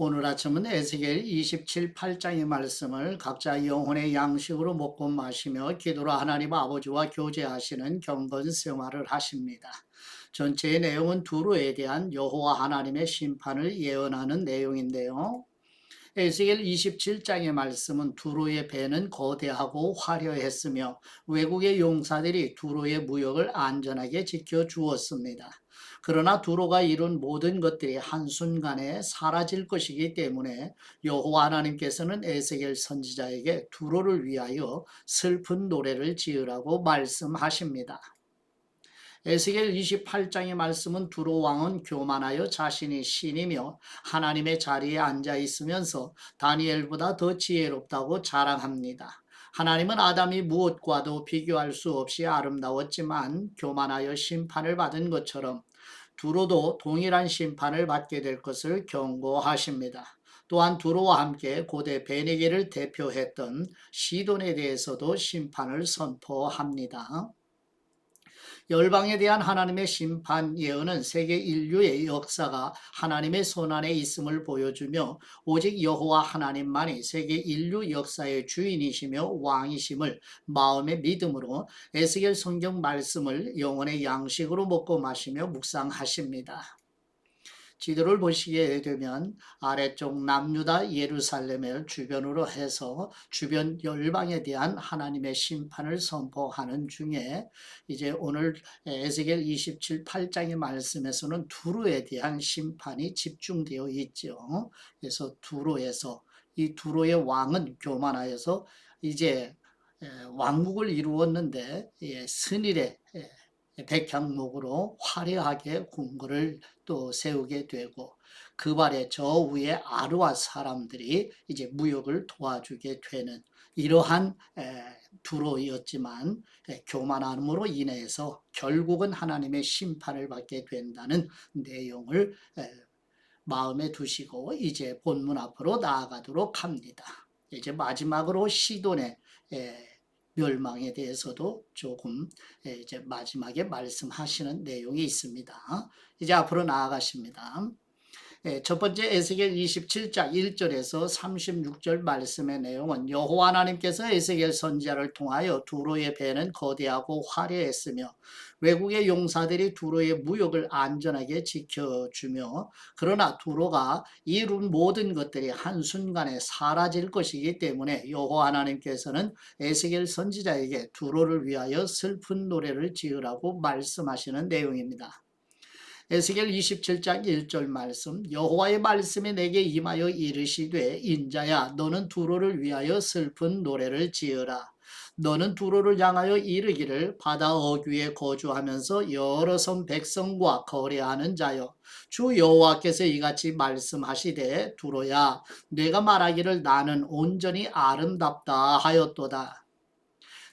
오늘 아침은 에스겔 27, 8장의 말씀을 각자 영혼의 양식으로 먹고 마시며 기도로 하나님 아버지와 교제하시는 경건 생활을 하십니다. 전체의 내용은 두로에 대한 여호와 하나님의 심판을 예언하는 내용인데요. 에스겔 27장의 말씀은 두로의 배는 거대하고 화려했으며 외국의 용사들이 두로의 무역을 안전하게 지켜주었습니다. 그러나 두로가 이룬 모든 것들이 한순간에 사라질 것이기 때문에 여호와 하나님께서는 에스겔 선지자에게 두로를 위하여 슬픈 노래를 지으라고 말씀하십니다. 에스겔 28장의 말씀은 두로 왕은 교만하여 자신이 신이며 하나님의 자리에 앉아 있으면서 다니엘보다 더 지혜롭다고 자랑합니다. 하나님은 아담이 무엇과도 비교할 수 없이 아름다웠지만 교만하여 심판을 받은 것처럼 두로도 동일한 심판을 받게 될 것을 경고하십니다. 또한 두로와 함께 고대 베네게를 대표했던 시돈에 대해서도 심판을 선포합니다. 열방에 대한 하나님의 심판 예언은 세계 인류의 역사가 하나님의 손안에 있음을 보여주며 오직 여호와 하나님만이 세계 인류 역사의 주인이시며 왕이심을 마음의 믿음으로 에스겔 성경 말씀을 영혼의 양식으로 먹고 마시며 묵상하십니다. 지도를 보시게 되면 아래쪽 남유다 예루살렘을 주변으로 해서 주변 열방에 대한 하나님의 심판을 선포하는 중에 이제 오늘 에스겔 27, 8장의 말씀에서는 두로에 대한 심판이 집중되어 있죠. 그래서 두로에서 이 두로의 왕은 교만하여서 이제 왕국을 이루었는데 스닐의 백향목으로 화려하게 궁궐을 또 세우게 되고 그 발에 저 위에 아르와 사람들이 이제 무역을 도와주게 되는 이러한 두로였지만 교만함으로 인해서 결국은 하나님의 심판을 받게 된다는 내용을 마음에 두시고 이제 본문 앞으로 나아가도록 합니다. 이제 마지막으로 시돈의 멸망에 대해서도 조금 이제 마지막에 말씀하시는 내용이 있습니다. 이제 앞으로 나아가십니다. 첫 번째 에스겔 27장 1절에서 36절 말씀의 내용은 여호와 하나님께서 에스겔 선지자를 통하여 두로의 배는 거대하고 화려했으며 외국의 용사들이 두로의 무역을 안전하게 지켜주며 그러나 두로가 이룬 모든 것들이 한순간에 사라질 것이기 때문에 여호와 하나님께서는 에스겔 선지자에게 두로를 위하여 슬픈 노래를 지으라고 말씀하시는 내용입니다. 에스겔 27장 1절 말씀 여호와의 말씀이 내게 임하여 이르시되 인자야 너는 두로를 위하여 슬픈 노래를 지으라. 너는 두로를 향하여 이르기를 바다 어귀에 거주하면서 여러 성 백성과 거래하는 자여 주 여호와께서 이같이 말씀하시되 두로야 내가 말하기를 나는 온전히 아름답다 하였도다.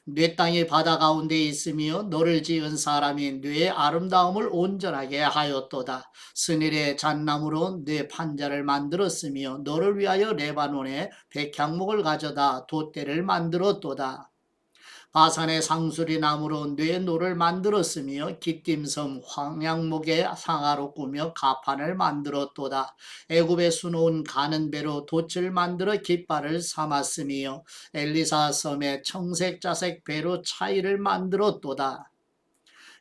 뇌 땅이 바다 가운데 있으며 너를 지은 사람이 뇌의 아름다움을 온전하게 하였도다. 스닐의 잣나무로 뇌 판자를 만들었으며 너를 위하여 레바논에 백향목을 가져다 돛대를 만들었도다. 바산의 상수리 나무로 뇌노를 만들었으며 기띔섬 황양목의 상아로 꾸며 가판을 만들었도다. 애굽에 수놓은 가는 배로 돛을 만들어 깃발을 삼았으며 엘리사 섬의 청색자색 배로 차이를 만들었도다.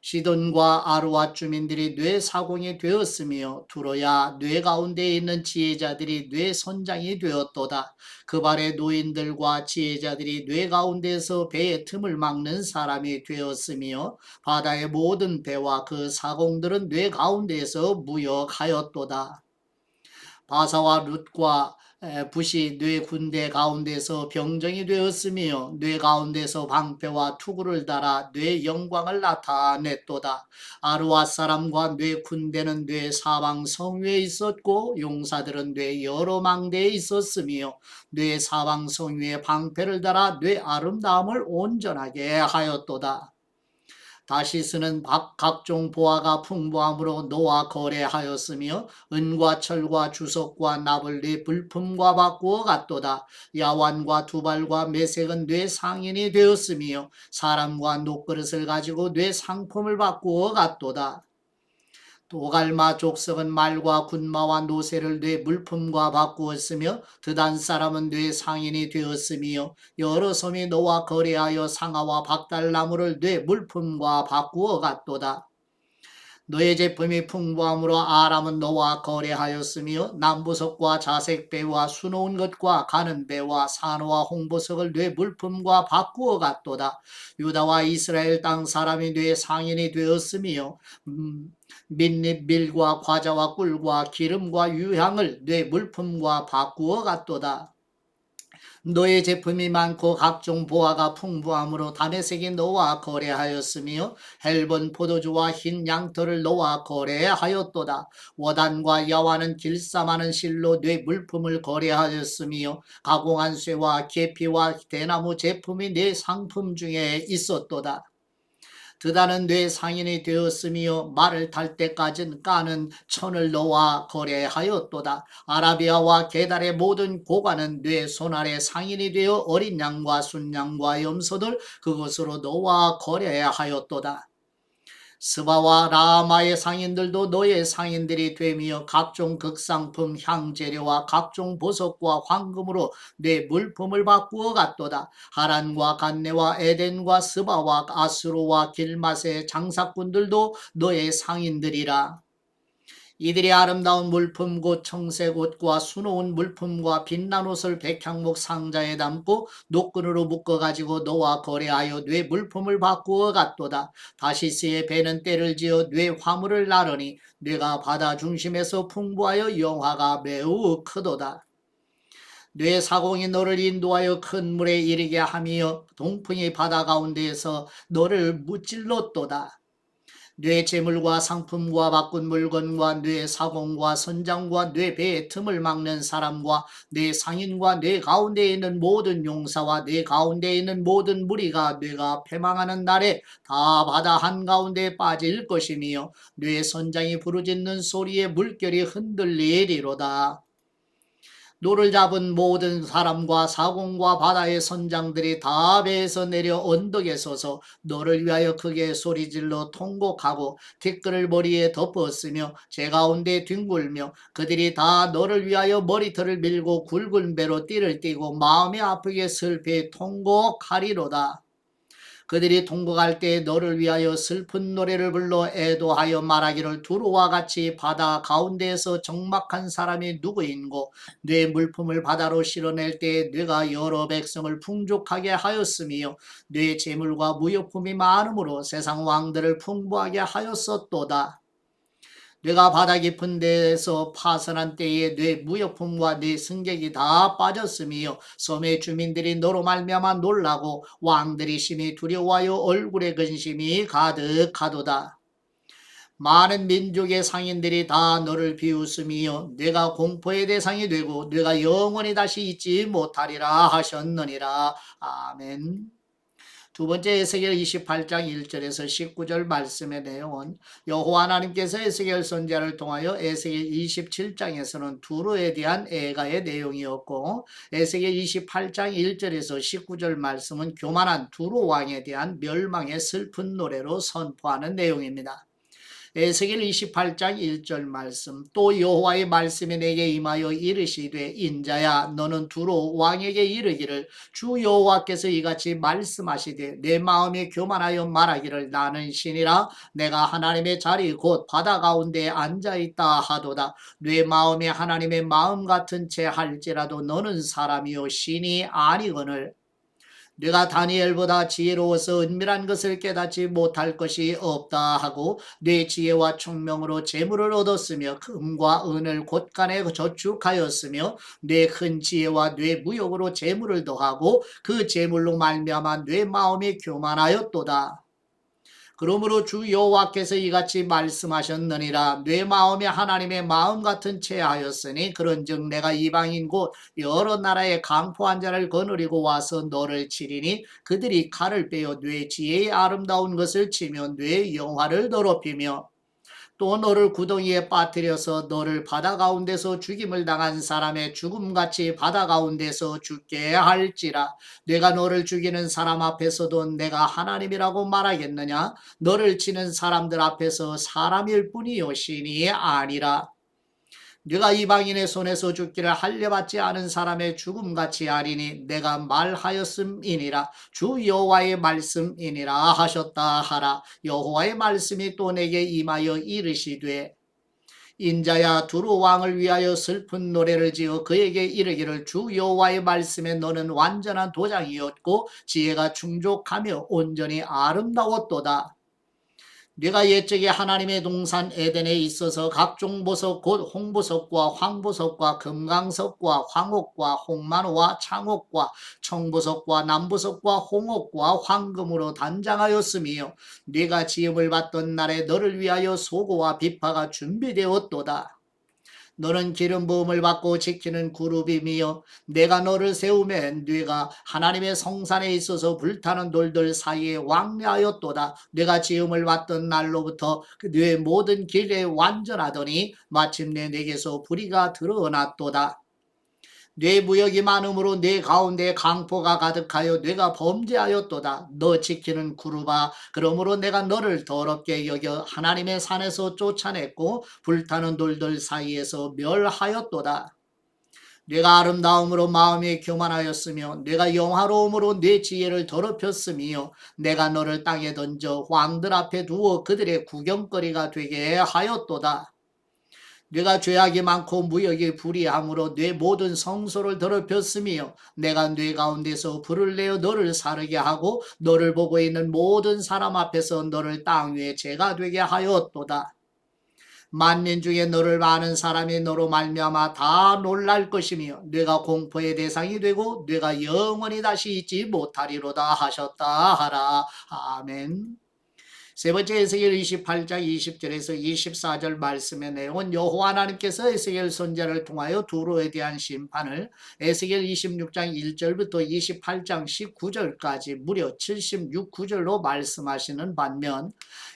시돈과 아루와 주민들이 뇌 사공이 되었으며 두로야 뇌 가운데 있는 지혜자들이 뇌 선장이 되었도다. 그 발의 노인들과 지혜자들이 뇌 가운데서 배의 틈을 막는 사람이 되었으며 바다의 모든 배와 그 사공들은 뇌 가운데서 무역하였도다. 바사와 룻과 붓이 뇌 군대 가운데서 병정이 되었으며 뇌 가운데서 방패와 투구를 달아 뇌 영광을 나타냈도다. 아르와 사람과 뇌 군대는 뇌 사방 성위에 있었고 용사들은 뇌 여러 망대에 있었으며 뇌 사방 성위에 방패를 달아 뇌 아름다움을 온전하게 하였도다. 다시스는 각종 보화가 풍부함으로 노와 거래하였으며 은과 철과 주석과 나블리 불품과 바꾸어 갔도다. 야완과 두발과 메색은 뇌 상인이 되었으며 사람과 녹그릇을 가지고 뇌 상품을 바꾸어 갔도다. 도갈마 족속은 말과 군마와 노새를 뇌 물품과 바꾸었으며 드단 사람은 뇌 상인이 되었으며 여러 섬이 너와 거래하여 상아와 박달나무를 뇌 물품과 바꾸어 갔도다. 너의 제품이 풍부함으로 아람은 너와 거래하였으며 남부석과 자색배와 수놓은 것과 가는 배와 산호와 홍보석을 뇌 물품과 바꾸어 갔도다. 유다와 이스라엘 땅 사람이 뇌 상인이 되었으며 민립 밀과 과자와 꿀과 기름과 유향을 뇌 물품과 바꾸어 갔도다. 너의 제품이 많고 각종 보화가 풍부함으로 다메섹이 너와 거래하였으며 헬본 포도주와 흰 양털을 너와 거래하였도다. 워단과 야와는 길쌈하는 실로 뇌 물품을 거래하였으며 가공한 쇠와 계피와 대나무 제품이 네 상품 중에 있었도다. 드다는 뇌 상인이 되었으며 말을 탈 때까지는 까는 천을 너와 거래하였도다. 아라비아와 게달의 모든 고관은 뇌 손아래 상인이 되어 어린 양과 순양과 염소들 그것으로 너와 거래하였도다. 스바와 라마의 상인들도 너의 상인들이 되며 각종 극상품 향재료와 각종 보석과 황금으로 내 물품을 바꾸어 갔도다. 하란과 간네와 에덴과 스바와 아스로와 길맛의 장사꾼들도 너의 상인들이라. 이들이 아름다운 물품 곧 청색 옷과 수놓은 물품과 빛난 옷을 백향목 상자에 담고 노끈으로 묶어가지고 너와 거래하여 뇌 물품을 바꾸어 갔도다. 다시스의 배는 때를 지어 뇌 화물을 나르니 뇌가 바다 중심에서 풍부하여 영화가 매우 크도다. 뇌 사공이 너를 인도하여 큰 물에 이르게 하며 동풍이 바다 가운데에서 너를 무찔렀도다. 뇌 재물과 상품과 바꾼 물건과 뇌 사공과 선장과 뇌 배의 틈을 막는 사람과 뇌 상인과 뇌 가운데에 있는 모든 용사와 뇌 가운데에 있는 모든 무리가 뇌가 패망하는 날에 다 바다 한가운데에 빠질 것이며 뇌 선장이 부르짖는 소리에 물결이 흔들리리로다. 노를 잡은 모든 사람과 사공과 바다의 선장들이 다 배에서 내려 언덕에 서서 너를 위하여 크게 소리질러 통곡하고 티끌을 머리에 덮었으며 제 가운데 뒹굴며 그들이 다 너를 위하여 머리털을 밀고 굵은 배로 띠를 띠고 마음이 아프게 슬피 통곡하리로다. 그들이 통곡할 때 너를 위하여 슬픈 노래를 불러 애도하여 말하기를 두루와 같이 바다 가운데에서 적막한 사람이 누구인고 뇌 물품을 바다로 실어낼 때 뇌가 여러 백성을 풍족하게 하였으며 뇌 재물과 무역품이 많으므로 세상 왕들을 풍부하게 하였었도다. 뇌가 바다 깊은 데에서 파선한 때에 뇌 무역품과 뇌 승객이 다 빠졌으며 섬의 주민들이 너로 말미암아 놀라고 왕들이 심히 두려워하여 얼굴에 근심이 가득하도다. 많은 민족의 상인들이 다 너를 비웃으며 뇌가 공포의 대상이 되고 뇌가 영원히 다시 잊지 못하리라 하셨느니라. 아멘. 두 번째 에스겔 28장 1절에서 19절 말씀의 내용은 여호와 하나님께서 에스겔 선지자를 통하여 에스겔 27장에서는 두로에 대한 애가의 내용이었고 에스겔 28장 1절에서 19절 말씀은 교만한 두로 왕에 대한 멸망의 슬픈 노래로 선포하는 내용입니다. 에스겔 28장 1절 말씀 또 여호와의 말씀이 내게 임하여 이르시되 인자야 너는 두로 왕에게 이르기를 주 여호와께서 이같이 말씀하시되 내 마음이 교만하여 말하기를 나는 신이라 내가 하나님의 자리 곧 바다 가운데에 앉아있다 하도다. 내 마음이 하나님의 마음 같은 채 할지라도 너는 사람이요 신이 아니거늘 네가 다니엘보다 지혜로워서 은밀한 것을 깨닫지 못할 것이 없다 하고 네 지혜와 총명으로 재물을 얻었으며 금과 은을 곳간에 저축하였으며 네 큰 지혜와 네 무역으로 재물을 더하고 그 재물로 말미암아 네 마음이 교만하였도다. 그러므로 주 여호와께서 이같이 말씀하셨느니라 내 마음이 하나님의 마음 같은 채 하였으니 그런즉 내가 이방인 곧 여러 나라의 강포한 자를 거느리고 와서 너를 치리니 그들이 칼을 빼어 뇌 지혜의 아름다운 것을 치며 뇌 영화를 더럽히며 또 너를 구덩이에 빠뜨려서 너를 바다 가운데서 죽임을 당한 사람의 죽음같이 바다 가운데서 죽게 할지라. 내가 너를 죽이는 사람 앞에서도 내가 하나님이라고 말하겠느냐? 너를 치는 사람들 앞에서 사람일 뿐이요시니 아니라. 네가 이방인의 손에서 죽기를 할례받지 않은 사람의 죽음같이 하리니 내가 말하였음이니라. 주 여호와의 말씀이니라 하셨다 하라. 여호와의 말씀이 또 내게 임하여 이르시되, 인자야, 두루 왕을 위하여 슬픈 노래를 지어 그에게 이르기를, 주 여호와의 말씀에 너는 완전한 도장이었고 지혜가 충족하며 온전히 아름다웠도다. 네가 옛적에 하나님의 동산 에덴에 있어서 각종 보석 곧 홍보석과 황보석과 금강석과 황옥과 홍만호와 창옥과 청보석과 남보석과 홍옥과 황금으로 단장하였으며, 네가 지음을 받던 날에 너를 위하여 소고와 비파가 준비되었도다. 너는 기름 부음을 받고 지키는 그룹이며 내가 너를 세우면 네가 하나님의 성산에 있어서 불타는 돌들 사이에 왕래하였도다. 네가 지음을 받던 날로부터 네 모든 길에 완전하더니 마침내 내게서 불의가 드러났도다. 뇌 무역이 많음으로 뇌 가운데 강포가 가득하여 뇌가 범죄하였도다. 너 지키는 구루바, 그러므로 내가 너를 더럽게 여겨 하나님의 산에서 쫓아냈고 불타는 돌들 사이에서 멸하였도다. 뇌가 아름다움으로 마음이 교만하였으며 뇌가 영화로움으로 뇌 지혜를 더럽혔으며 내가 너를 땅에 던져 왕들 앞에 두어 그들의 구경거리가 되게 하였도다. 네가 죄악이 많고 무역이 불의함으로 네 모든 성소를 더럽혔으며 내가 네 가운데서 불을 내어 너를 사르게 하고 너를 보고 있는 모든 사람 앞에서 너를 땅 위에 죄가 되게 하였도다. 만민 중에 너를 아는 사람이 너로 말미암아 다 놀랄 것이며 네가 공포의 대상이 되고 네가 영원히 다시 잊지 못하리로다 하셨다 하라. 아멘. 세 번째 에스겔 28장 20절에서 24절 말씀의 내용은 여호와 하나님께서 에스겔 선지자를 통하여 두로에 대한 심판을 에스겔 26장 1절부터 28장 19절까지 무려 76구절로 말씀하시는 반면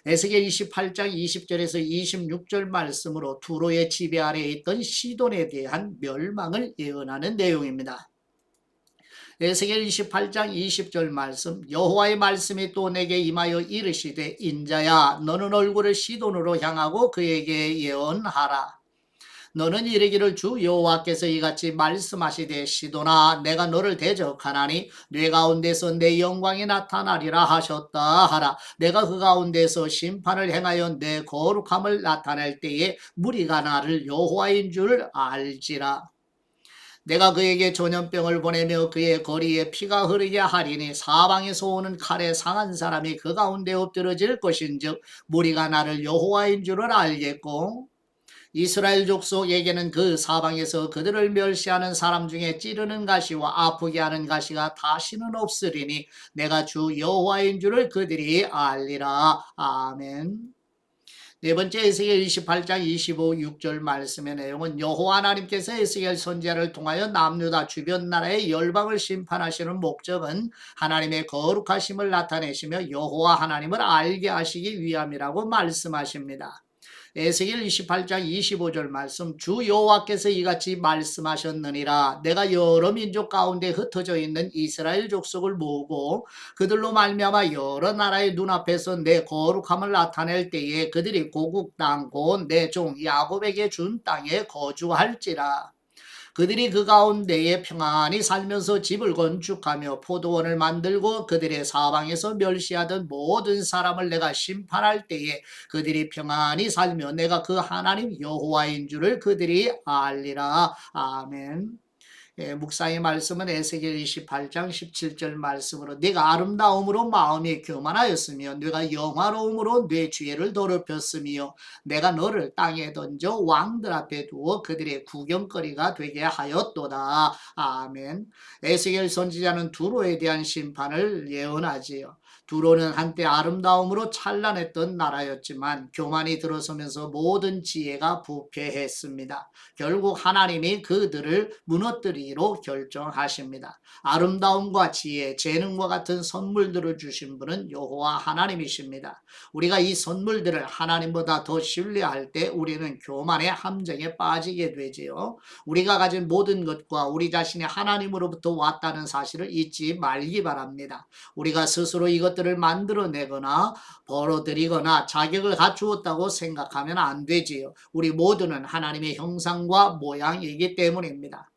에스겔 28장 20절에서 26절 말씀으로 두로의 지배 아래에 있던 시돈에 대한 멸망을 예언하는 내용입니다. 에스겔 28장 20절 말씀, 여호와의 말씀이 또 내게 임하여 이르시되, 인자야, 너는 얼굴을 시돈으로 향하고 그에게 예언하라. 너는 이르기를, 주 여호와께서 이같이 말씀하시되, 시돈아, 내가 너를 대적하나니 뇌 가운데서 내 영광이 나타나리라 하셨다 하라. 내가 그 가운데서 심판을 행하여 내 거룩함을 나타낼 때에 무리가 나를 여호와인 줄 알지라. 내가 그에게 전염병을 보내며 그의 거리에 피가 흐르게 하리니 사방에서 오는 칼에 상한 사람이 그 가운데 엎드러질 것인즉 무리가 나를 여호와인 줄을 알겠고, 이스라엘 족속에게는 그 사방에서 그들을 멸시하는 사람 중에 찌르는 가시와 아프게 하는 가시가 다시는 없으리니 내가 주 여호와인 줄을 그들이 알리라. 아멘. 네 번째 에스겔 28장 25, 6절 말씀의 내용은 여호와 하나님께서 에스겔 선지자를 통하여 남유다 주변 나라의 열방을 심판하시는 목적은 하나님의 거룩하심을 나타내시며 여호와 하나님을 알게 하시기 위함이라고 말씀하십니다. 에스겔 28장 25절 말씀, 주 여호와께서 이같이 말씀하셨느니라. 내가 여러 민족 가운데 흩어져 있는 이스라엘 족속을 모으고 그들로 말미암아 여러 나라의 눈앞에서 내 거룩함을 나타낼 때에 그들이 고국 땅 곧 내 종 야곱에게 준 땅에 거주할지라. 그들이 그 가운데에 평안히 살면서 집을 건축하며 포도원을 만들고 그들의 사방에서 멸시하던 모든 사람을 내가 심판할 때에 그들이 평안히 살며 내가 그 하나님 여호와인 줄을 그들이 알리라. 아멘. 묵상의 말씀은 에스겔 28장 17절 말씀으로 네가 아름다움으로 마음이 교만하였으며 네가 영화로움으로 네 죄를 더럽혔으며 내가 너를 땅에 던져 왕들 앞에 두어 그들의 구경거리가 되게 하였도다. 아멘. 에스겔 선지자는 두로에 대한 심판을 예언하지요. 두로는 한때 아름다움으로 찬란했던 나라였지만 교만이 들어서면서 모든 지혜가 부패했습니다. 결국 하나님이 그들을 무너뜨리기로 결정하십니다. 아름다움과 지혜, 재능과 같은 선물들을 주신 분은 여호와 하나님이십니다. 우리가 이 선물들을 하나님보다 더 신뢰할 때 우리는 교만의 함정에 빠지게 되지요. 우리가 가진 모든 것과 우리 자신이 하나님으로부터 왔다는 사실을 잊지 말기 바랍니다. 우리가 스스로 이것들을 만들어내거나 벌어들이거나 자격을 갖추었다고 생각하면 안 되지요. 우리 모두는 하나님의 형상과 모양이기 때문입니다.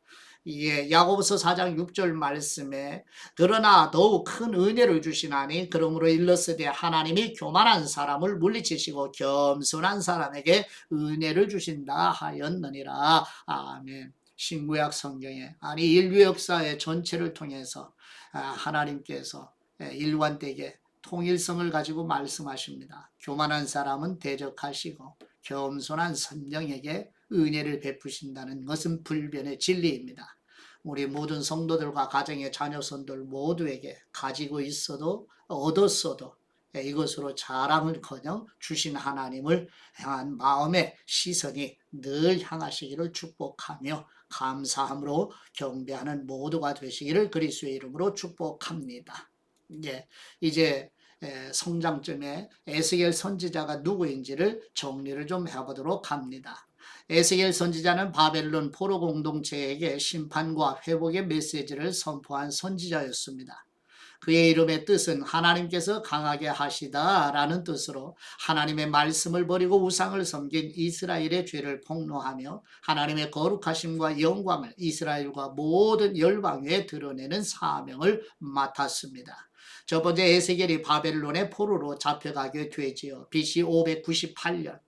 예, 야고보서 4장 6절 말씀에 그러나 더욱 큰 은혜를 주시나니 그러므로 일러스되 하나님이 교만한 사람을 물리치시고 겸손한 사람에게 은혜를 주신다 하였느니라. 아멘. 신구약 성경에 아니 인류 역사의 전체를 통해서 하나님께서 일관되게 통일성을 가지고 말씀하십니다. 교만한 사람은 대적하시고 겸손한 선정에게 은혜를 베푸신다는 것은 불변의 진리입니다. 우리 모든 성도들과 가정의 자녀손들 모두에게 가지고 있어도 얻었어도 이것으로 자랑을커녕 주신 하나님을 향한 마음의 시선이 늘 향하시기를 축복하며 감사함으로 경배하는 모두가 되시기를 그리스도의 이름으로 축복합니다. 이제 성장점에 에스겔 선지자가 누구인지를 정리를 좀 해보도록 합니다. 에스겔 선지자는 바벨론 포로 공동체에게 심판과 회복의 메시지를 선포한 선지자였습니다. 그의 이름의 뜻은 하나님께서 강하게 하시다라는 뜻으로 하나님의 말씀을 버리고 우상을 섬긴 이스라엘의 죄를 폭로하며 하나님의 거룩하심과 영광을 이스라엘과 모든 열방 위에 드러내는 사명을 맡았습니다. 첫 번째 에스겔이 바벨론의 포로로 잡혀가게 되지요. BC 598년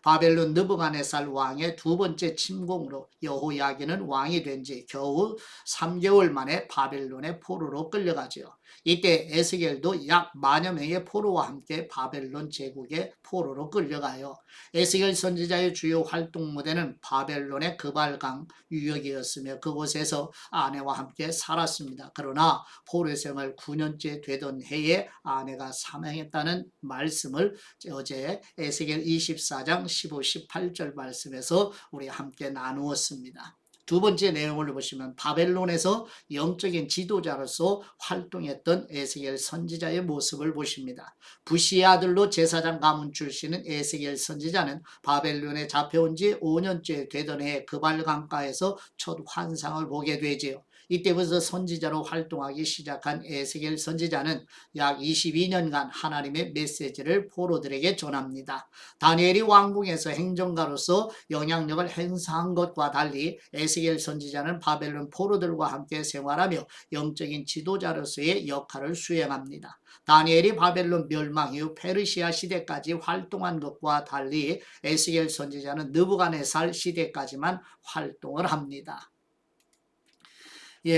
바벨론 느부갓네살 왕의 두 번째 침공으로 여호야긴은 왕이 된 지 겨우 3개월 만에 바벨론의 포로로 끌려가지요. 이때 에스겔도 약 10,000여 명의 포로와 함께 바벨론 제국의 포로로 끌려가요. 에스겔 선지자의 주요 활동 무대는 바벨론의 그발강 유역이었으며 그곳에서 아내와 함께 살았습니다. 그러나 포로 생활 9년째 되던 해에 아내가 사망했다는 말씀을 어제 에스겔 24장 15, 18절 말씀에서 우리 함께 나누었습니다. 두 번째 내용을 보시면 바벨론에서 영적인 지도자로서 활동했던 에스겔 선지자의 모습을 보십니다. 부시의 아들로 제사장 가문 출신인 에스겔 선지자는 바벨론에 잡혀온 지 5년째 되던 해 그발 강가에서 첫 환상을 보게 되지요. 이때부터 선지자로 활동하기 시작한 에스겔 선지자는 약 22년간 하나님의 메시지를 포로들에게 전합니다. 다니엘이 왕궁에서 행정가로서 영향력을 행사한 것과 달리 에스겔 선지자는 바벨론 포로들과 함께 생활하며 영적인 지도자로서의 역할을 수행합니다. 다니엘이 바벨론 멸망 이후 페르시아 시대까지 활동한 것과 달리 에스겔 선지자는 느부갓네살 시대까지만 활동을 합니다.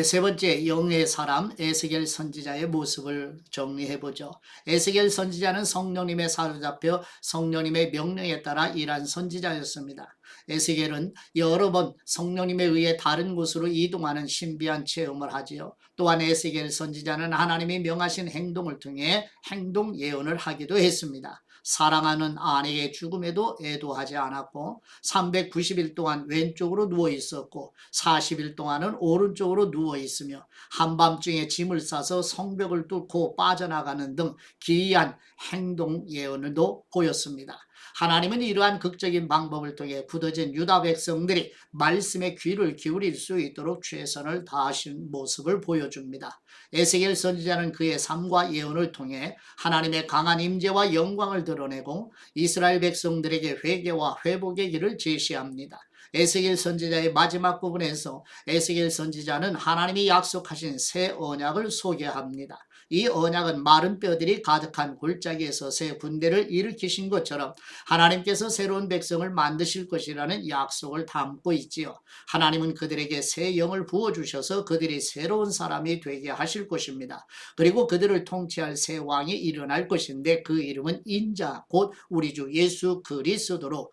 세 번째 영의 사람 에스겔 선지자의 모습을 정리해보죠. 에스겔 선지자는 성령님에 사로잡혀 성령님의 명령에 따라 일한 선지자였습니다. 에스겔은 여러 번 성령님에 의해 다른 곳으로 이동하는 신비한 체험을 하지요. 또한 에스겔 선지자는 하나님이 명하신 행동을 통해 행동 예언을 하기도 했습니다. 사랑하는 아내의 죽음에도 애도하지 않았고 390일 동안 왼쪽으로 누워 있었고 40일 동안은 오른쪽으로 누워 있으며 한밤중에 짐을 싸서 성벽을 뚫고 빠져나가는 등 기이한 행동 예언도 보였습니다. 하나님은 이러한 극적인 방법을 통해 굳어진 유다 백성들이 말씀에 귀를 기울일 수 있도록 최선을 다하신 모습을 보여줍니다. 에스겔 선지자는 그의 삶과 예언을 통해 하나님의 강한 임재와 영광을 드러내고 이스라엘 백성들에게 회개와 회복의 길을 제시합니다. 에스겔 선지자의 마지막 부분에서 에스겔 선지자는 하나님이 약속하신 새 언약을 소개합니다. 이 언약은 마른 뼈들이 가득한 골짜기에서 새 군대를 일으키신 것처럼 하나님께서 새로운 백성을 만드실 것이라는 약속을 담고 있지요. 하나님은 그들에게 새 영을 부어주셔서 그들이 새로운 사람이 되게 하실 것입니다. 그리고 그들을 통치할 새 왕이 일어날 것인데 그 이름은 인자 곧 우리 주 예수 그리스도로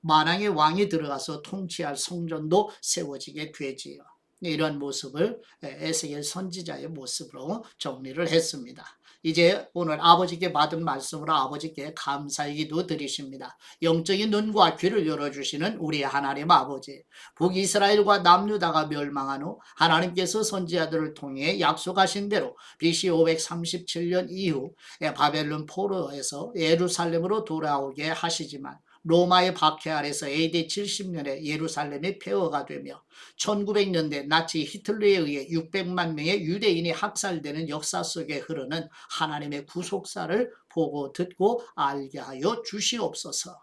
만왕의 왕이 들어가서 통치할 성전도 세워지게 되지요. 이런 모습을 에스겔 선지자의 모습으로 정리를 했습니다. 이제 오늘 아버지께 받은 말씀으로 아버지께 감사의 기도 드리십니다. 영적인 눈과 귀를 열어주시는 우리 하나님 아버지, 북이스라엘과 남유다가 멸망한 후 하나님께서 선지자들을 통해 약속하신 대로 BC 537년 이후 바벨론 포로에서 예루살렘으로 돌아오게 하시지만 로마의 박해 아래서 AD 70년에 예루살렘이 폐허가 되며 1900년대 나치 히틀러에 의해 600만 명의 유대인이 학살되는 역사 속에 흐르는 하나님의 구속사를 보고 듣고 알게 하여 주시옵소서.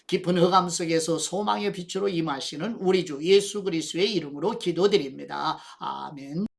깊은 흑암 속에서 소망의 빛으로 임하시는 우리 주 예수 그리스도의 이름으로 기도드립니다. 아멘.